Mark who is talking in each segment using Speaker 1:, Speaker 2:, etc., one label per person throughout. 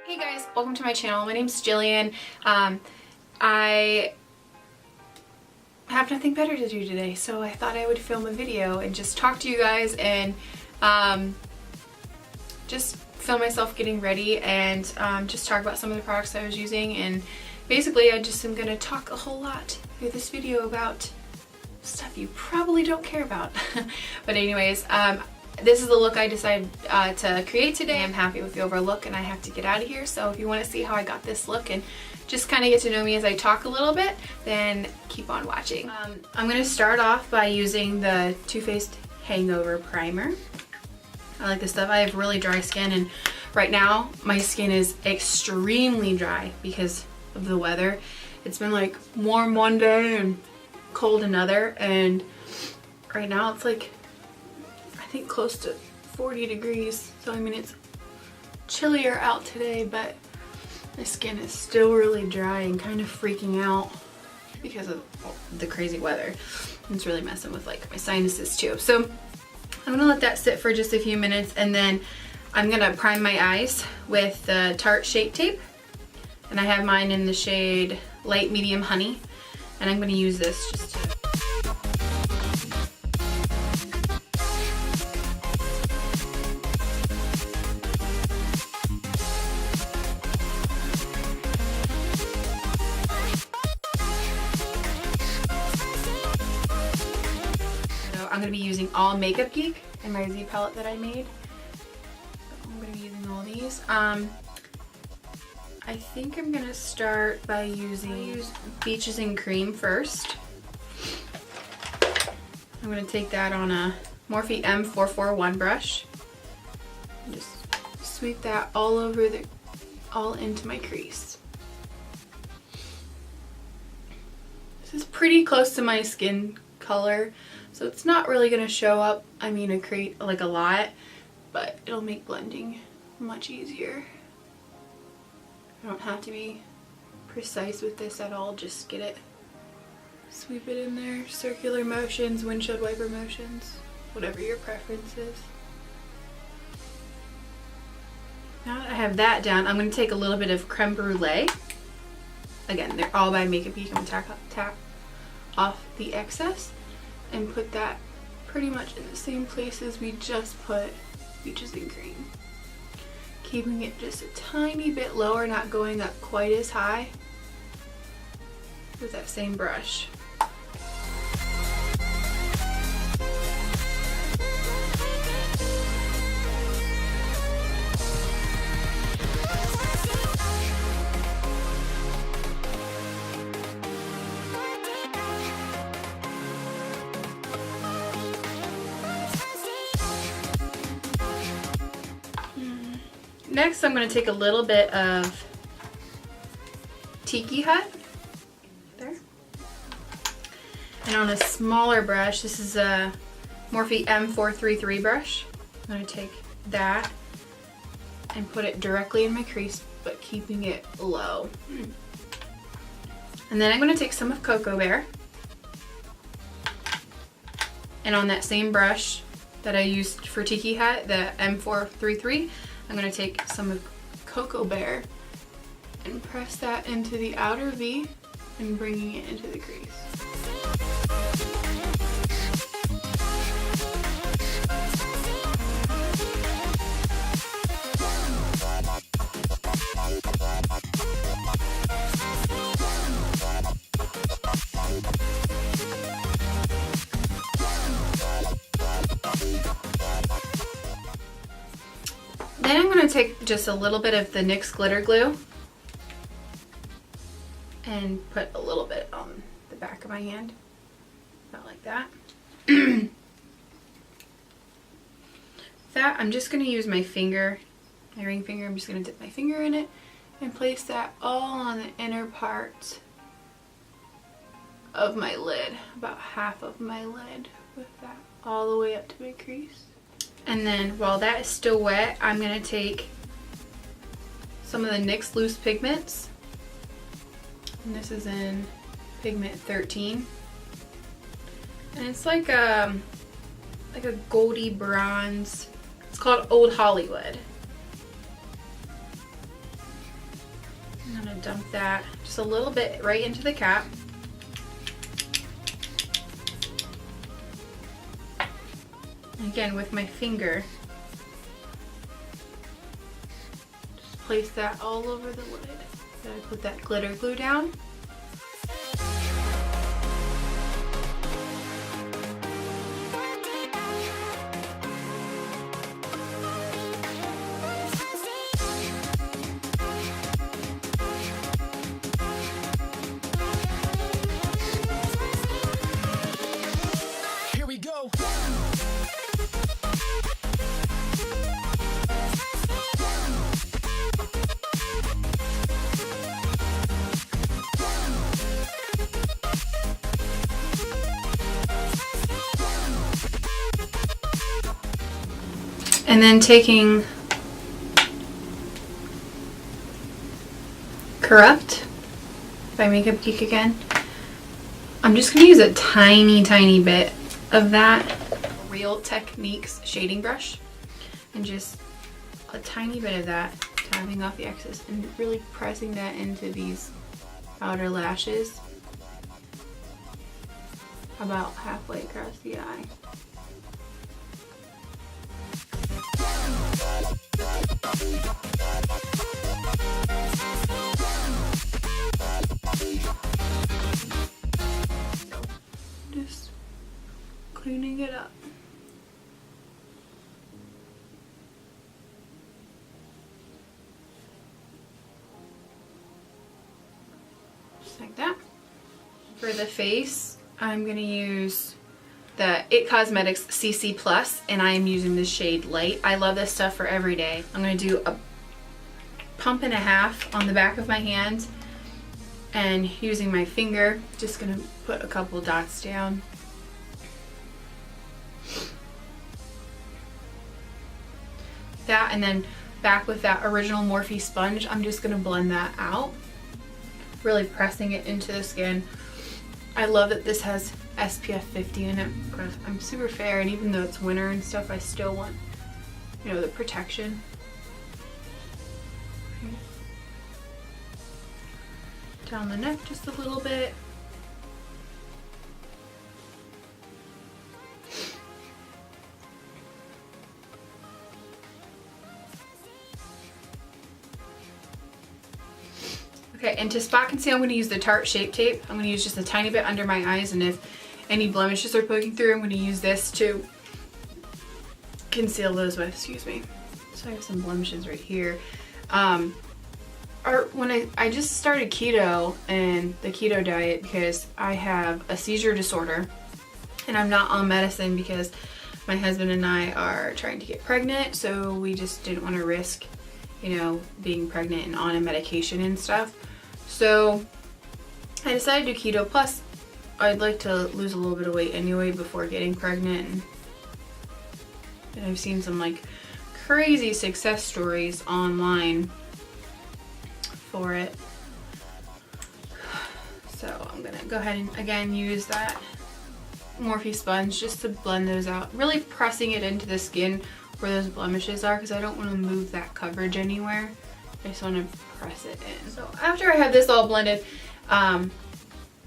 Speaker 1: Hey guys, welcome to my channel. My name's Jillian. I have nothing better to do today, so I thought I would film a video and just talk to you guys and just film myself getting ready and just talk about some of the products I was using. And basically I just am going to talk a whole lot through this video about stuff you probably don't care about. But anyways, this is the look I decided to create today. I'm happy with the overall look and I have to get out of here. So if you want to see how I got this look and just kind of get to know me as I talk a little bit, then keep on watching. I'm going to start off by using the Toofaced Hangover Primer. I like this stuff. I have really dry skin and right now my skin is extremely dry because of the weather. It's been like warm one day and cold another, and right now it's like I think close to 40 degrees. So I mean it's chillier out today, but my skin is still really dry and kind of freaking out because of the crazy weather. It's really messing with like my sinuses too. So I'm gonna let that sit for just a few minutes and then I'm gonna prime my eyes with the Tarts Shape Tape. And I have mine in the shade Light Medium Honey. And I'm gonna use this just to... I'm going to be using all Makeup Geek in my Z palette that I made. So I'm going to be using all these. I think I'm going to start by using Beaches and Cream first. I'm going to take that on a Morphe M441 brush. And just sweep that all over all into my crease. This is pretty close to my skin color. So it's not really going to show up, I mean, like a lot, but it'll make blending much easier. I don't have to be precise with this at all, just get it, sweep it in there, circular motions, windshield wiper motions, whatever your preference is. Now that I have that down, I'm going to take a little bit of creme brulee. Again, they're all by Makeup Geek. I'm going to tap off the excess and put that pretty much in the same place as we just put Beaches and Cream. Keeping it just a tiny bit lower, not going up quite as high with that same brush. Next, I'm going to take a little bit of Tiki Hut, there, and on a smaller brush, this is a Morphe M433 brush, I'm going to take that and put it directly in my crease, but keeping it low. And then I'm going to take some of Cocoa Bear, and on that same brush that I used for Tiki Hut, the M433, I'm going to take some of Cocoa Bear and press that into the outer V and bringing it into the crease. Then I'm going to take just a little bit of the NYX glitter glue and put a little bit on the back of my hand, about like that. That I'm just going to use my finger, my ring finger. I'm just going to dip my finger in it and place that all on the inner part of my lid, about half of my lid, with that all the way up to my crease. And then while that is still wet, I'm going to take some of the NYX loose pigments. And this is in pigment 13. And it's like a goldy bronze. It's called Old Hollywood. I'm gonna dump that just a little bit right into the cap. Again, with my finger, just place that all over the lid. Then I put that glitter glue down.
Speaker 2: Here we go.
Speaker 1: And then taking Corrupt by Makeup Geek again. I'm just going to use a tiny bit of that Real Techniques shading brush and just a tiny bit of that, tapping off the excess and really pressing that into these outer lashes about halfway across the eye. Just cleaning it up. Just like that. For the face, I'm going to use the It Cosmetics CC Plus, and I am using the shade Light. I love this stuff for every day. I'm going to do a pump and a half on the back of my hand, and using my finger, just going to put a couple dots down. That, and then back with that original Morphe sponge, I'm just going to blend that out, really pressing it into the skin. I love that this has SPF 50 in it because I'm super fair, and even though it's winter and stuff, I still want, you know, the protection. Down the neck just a little bit. Okay, and to spot conceal, I'm going to use the Tarts Shape Tape. I'm going to use just a tiny bit under my eyes, and if any blemishes are poking through, I'm going to use this to conceal those with, excuse me. So I have some blemishes right here. When I just started keto and the keto diet because I have a seizure disorder, and I'm not on medicine because my husband and I are trying to get pregnant, so we just didn't want to risk, you know, being pregnant and on a medication and stuff. So I decided to do keto, plus I'd like to lose a little bit of weight anyway before getting pregnant, and I've seen some like crazy success stories online for it. So I'm gonna go ahead and again use that Morphe sponge just to blend those out, really pressing it into the skin where those blemishes are because I don't want to move that coverage anywhere. I just want to press it in. So after I have this all blended, I'm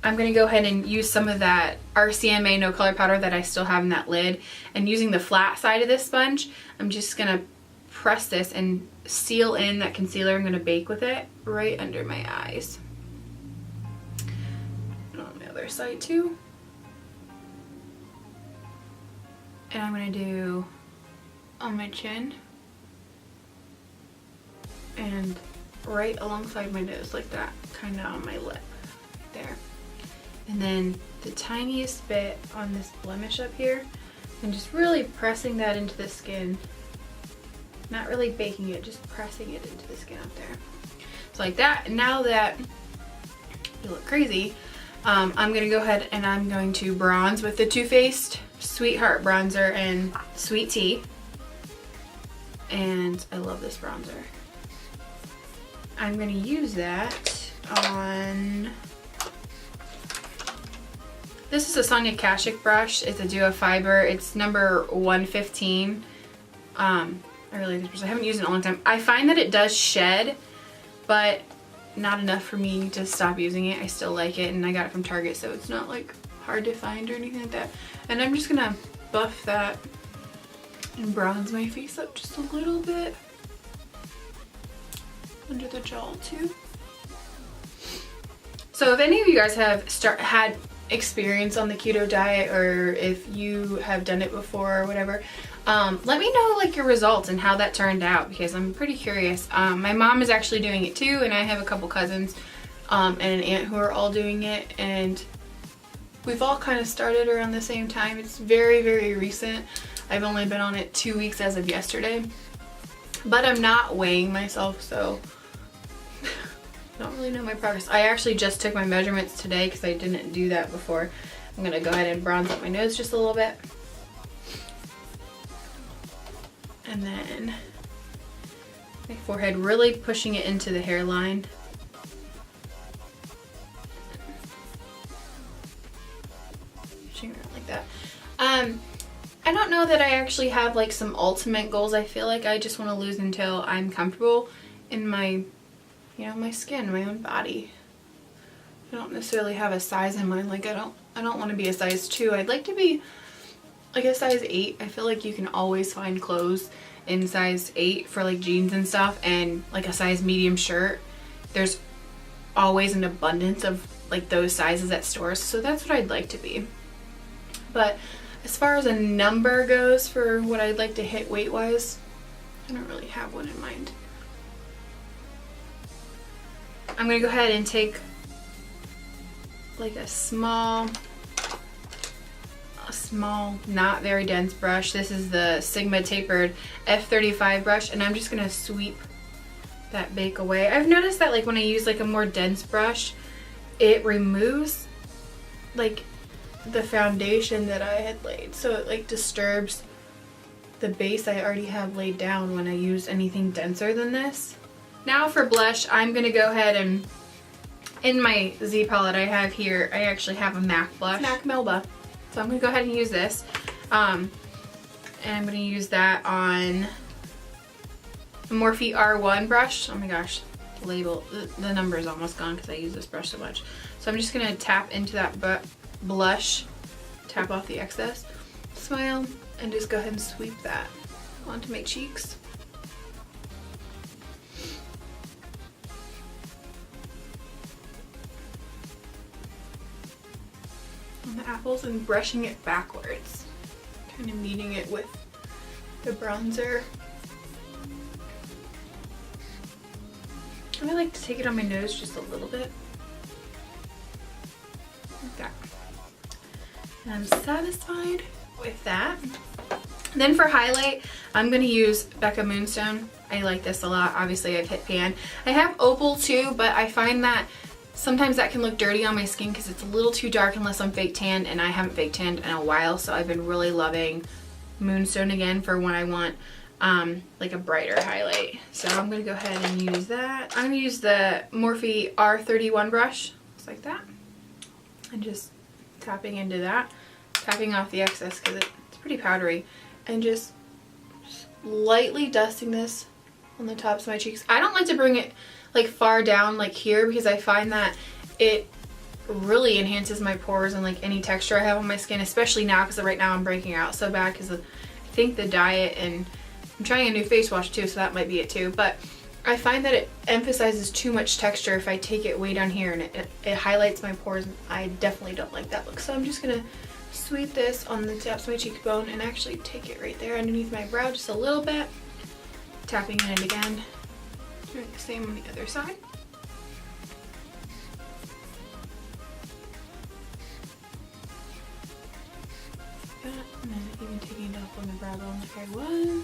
Speaker 1: going to go ahead and use some of that RCMA no color powder that I still have in that lid, and using the flat side of this sponge, I'm just going to press this and seal in that concealer. I'm going to bake with it right under my eyes. And on the other side too. And I'm going to do on my chin and right alongside my nose like that, kind of on my lip there. And then the tiniest bit on this blemish up here, and just really pressing that into the skin. Not really baking it, just pressing it into the skin up there. So like that. And now that you look crazy, I'm going to go ahead and I'm going to bronze with the Toofaced Sweetheart Bronzer and Sweet Tea. And I love this bronzer. I'm going to use that on... This is a Sonia Kashuk brush. It's a Duo Fiber. It's number 115. I really like this brush. I haven't used it in a long time. I find that it does shed, but not enough for me to stop using it. I still like it, and I got it from Target, so it's not like hard to find or anything like that. And I'm just gonna buff that and bronze my face up just a little bit under the jaw too. So if any of you guys have had experience on the keto diet, or if you have done it before or whatever, let me know like your results and how that turned out, because I'm pretty curious. My mom is actually doing it too, and I have a couple cousins and an aunt who are all doing it, and we've all kind of started around the same time. It's very, very recent. I've only been on it 2 weeks as of yesterday, but I'm not weighing myself, so I don't really know my progress. I actually just took my measurements today because I didn't do that before. I'm gonna go ahead and bronze up my nose just a little bit. And then my forehead, really pushing it into the hairline. Pushing around like that. I don't know that I actually have like some ultimate goals. I feel like I just want to lose until I'm comfortable in my, you know, my skin, my own body. I don't necessarily have a size in mind. Like I don't want to be a size 2. I'd like to be like a size 8. I feel like you can always find clothes in size 8 for like jeans and stuff, and like a size medium shirt. There's always an abundance of like those sizes at stores, so that's what I'd like to be. But as far as a number goes for what I'd like to hit weight wise, I don't really have one in mind. I'm gonna go ahead and take like a small, not very dense brush. This is the Sigma tapered F35 brush, and I'm just gonna sweep that bake away. I've noticed that like when I use like a more dense brush, it removes like the foundation that I had laid, so it like disturbs the base I already have laid down when I use anything denser than this. Now for blush, I'm gonna go ahead and, in my Z palette I have here, I actually have a MAC blush, MAC Melba. So I'm gonna go ahead and use this. And I'm gonna use that on the Morphe R1 brush. Oh my gosh, the label, the number is almost gone because I use this brush so much. So I'm just gonna tap into that blush, tap off the excess, smile, and just go ahead and sweep that onto my cheeks. On the apples, and brushing it backwards, kind of meeting it with the bronzer. And I like to take it on my nose just a little bit, like that. And I'm satisfied with that. Then for highlight, I'm going to use Becca Moonstone. I like this a lot. Obviously I've hit pan. I have Opal too, but I find that sometimes that can look dirty on my skin because it's a little too dark unless I'm fake tanned, and I haven't fake tanned in a while, so I've been really loving Moonstone again for when I want like a brighter highlight. So I'm going to go ahead and use that. I'm going to use the Morphe R31 brush, just like that, and just tapping into that, tapping off the excess because it's pretty powdery, and just lightly dusting this on the tops of my cheeks. I don't like to bring it like far down like here because I find that it really enhances my pores and like any texture I have on my skin, especially now because right now I'm breaking out so bad because I think the diet, and I'm trying a new face wash too, so that might be it too. But I find that it emphasizes too much texture if I take it way down here, and it highlights my pores, and I definitely don't like that look. So I'm just gonna sweep this on the tops of my cheekbone and actually take it right there underneath my brow just a little bit, tapping in it again, doing the same on the other side. And then even taking it up on the brow bone like I was.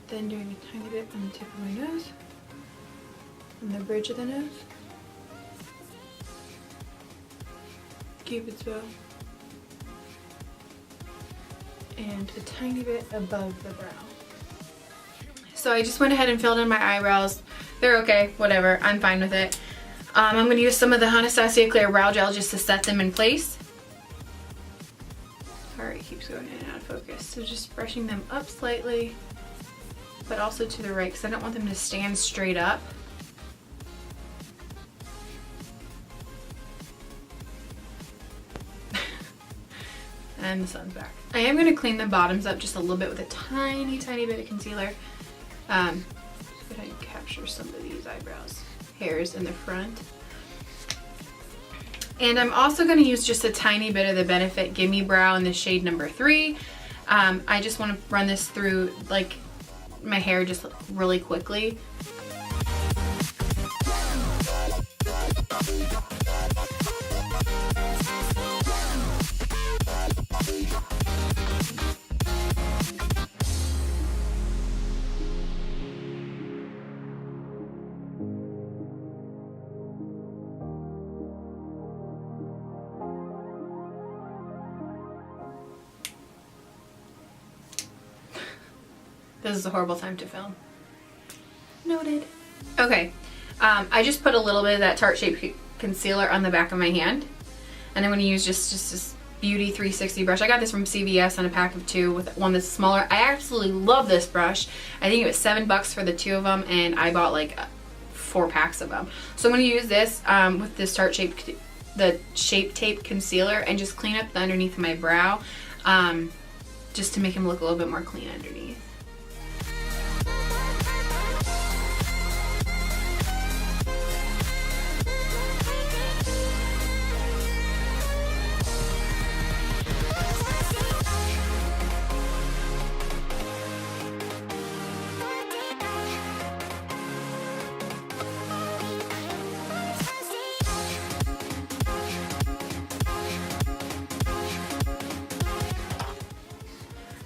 Speaker 1: Then doing a tiny bit on the tip of my nose, on the bridge of the nose, Cupid's bow, and a tiny bit above the brow. So I just went ahead and filled in my eyebrows. They're okay, whatever, I'm fine with it. I'm going to use some of the Anastasia Clear Brow Gel just to set them in place. Sorry, it keeps going in and out of focus. So just brushing them up slightly, but also to the right because I don't want them to stand straight up. And the sun's back. I am going to clean the bottoms up just a little bit with a tiny, tiny bit of concealer. Just gonna capture some of these eyebrows hairs in the front. And I'm also going to use just a tiny bit of the Benefit Gimme Brow in the shade number 3. I just want to run this through like my hair just really quickly. This is a horrible time to film. Noted. Okay, I just put a little bit of that Tarte Shape Concealer on the back of my hand. And I'm going to use just this Beauty 360 brush. I got this from CVS on a pack of 2 with one that's smaller. I absolutely love this brush. I think it was $7 for the 2 of them, and I bought like 4 packs of them. So I'm going to use this with this Tarte Shape Tape Concealer and just clean up the underneath of my brow, just to make him look a little bit more clean underneath.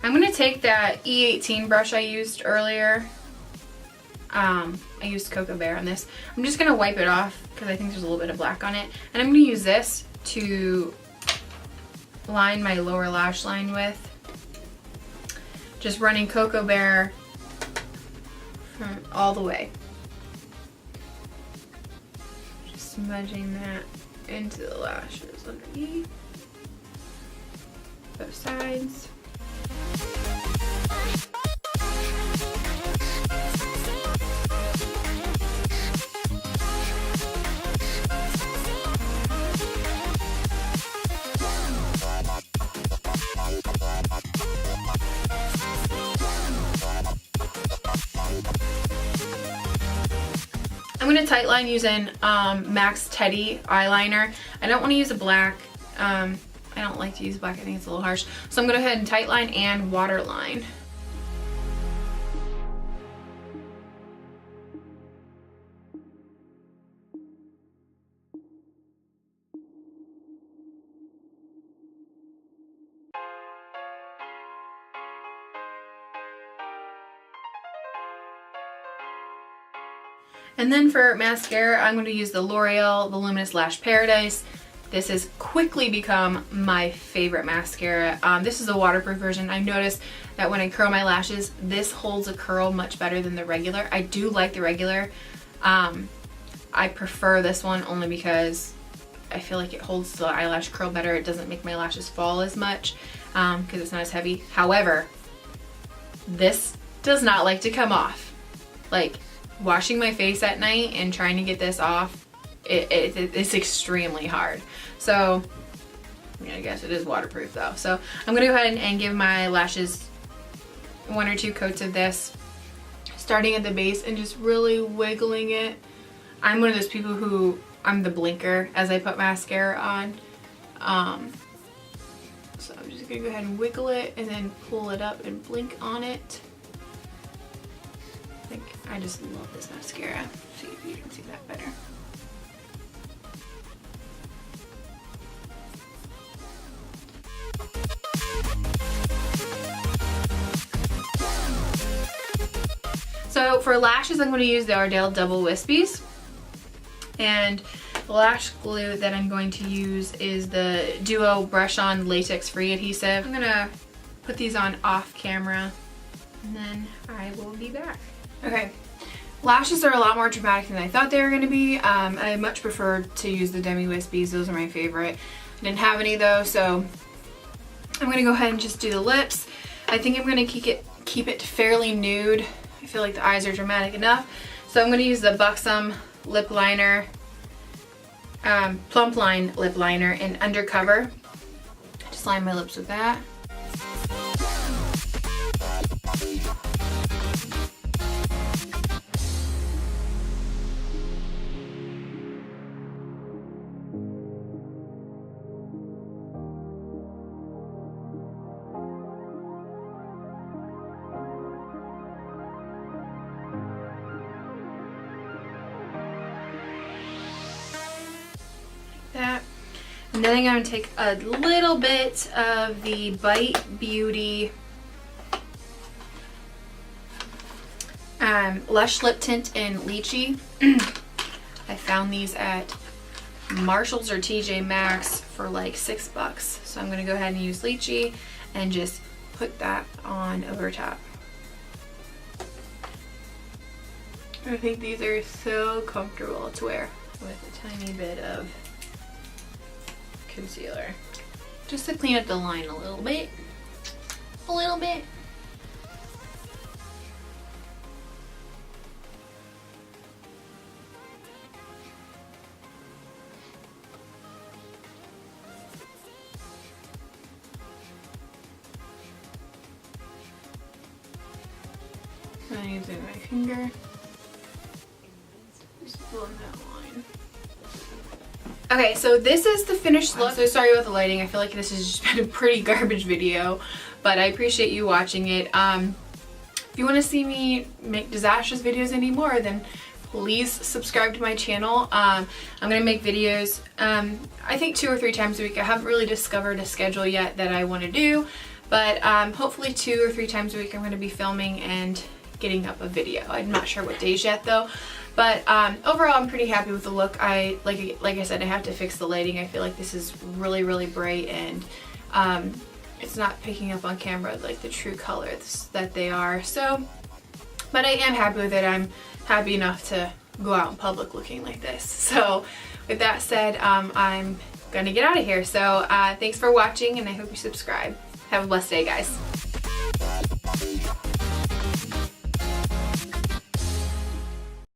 Speaker 1: I'm going to take that E18 brush I used earlier. I used Cocoa Bear on this. I'm just going to wipe it off because I think there's a little bit of black on it. And I'm going to use this to line my lower lash line with. Just running Cocoa Bear all the way. Just smudging that into the lashes underneath. Both sides. I'm going to tightline using MAC's Teddy eyeliner. I don't want to use a black. I don't like to use black. I think it's a little harsh. So I'm going to go ahead and tightline and waterline. And then for mascara, I'm going to use the L'Oreal Voluminous Lash Paradise. This has quickly become my favorite mascara. This is a waterproof version. I noticed that when I curl my lashes, this holds a curl much better than the regular. I do like the regular. I prefer this one only because I feel like it holds the eyelash curl better. It doesn't make my lashes fall as much because it's not as heavy. However, this does not like to come off. Like, washing my face at night and trying to get this off, it's extremely hard. So I guess it is waterproof though. So I'm gonna go ahead and give my lashes 1 or 2 coats of this, starting at the base and just really wiggling it. I'm one of those people who, I'm the blinker as I put mascara on. So I'm just gonna go ahead and wiggle it and then pull it up and blink on it. I just love this mascara. See if you can see that better. So for lashes, I'm going to use the Ardell Double Wispies. And the lash glue that I'm going to use is the Duo Brush On Latex Free Adhesive. I'm going to put these on off camera and then I will be back. Okay, lashes are a lot more dramatic than I thought they were going to be. I much prefer to use the Demi Wispies. Those are my favorite. I didn't have any though, so I'm going to go ahead and just do the lips. I think I'm going to keep it fairly nude. I feel like the eyes are dramatic enough. So I'm going to use the Buxom lip liner, plumpline lip liner in Undercover. Just line my lips with that. That. And then I'm going to take a little bit of the Bite Beauty Lush Lip Tint in Lychee. I found these at Marshall's or TJ Maxx for like $6. So I'm going to go ahead and use Lychee and just put that on over top. I think these are so comfortable to wear with a tiny bit of concealer. Just to clean up the line a little bit. A little bit. I'm using my finger. Just blend that line. Okay, so this is the finished look. I'm so sorry about the lighting. I feel like this has just been a pretty garbage video, but I appreciate you watching it. If you want to see me make disastrous videos anymore, then please subscribe to my channel. I'm going to make videos, I think 2 or 3 times a week. I haven't really discovered a schedule yet that I want to do, but hopefully 2 or 3 times a week I'm going to be filming and getting up a video. I'm not sure what days yet though, but overall I'm pretty happy with the look. Like I said, I have to fix the lighting. I feel like this is really bright, and it's not picking up on camera like the true colors that they are. So, but I am happy with it. I'm happy enough to go out in public looking like this. So with that said, I'm gonna get out of here. So thanks for watching, and I hope you subscribe. Have a blessed day, guys.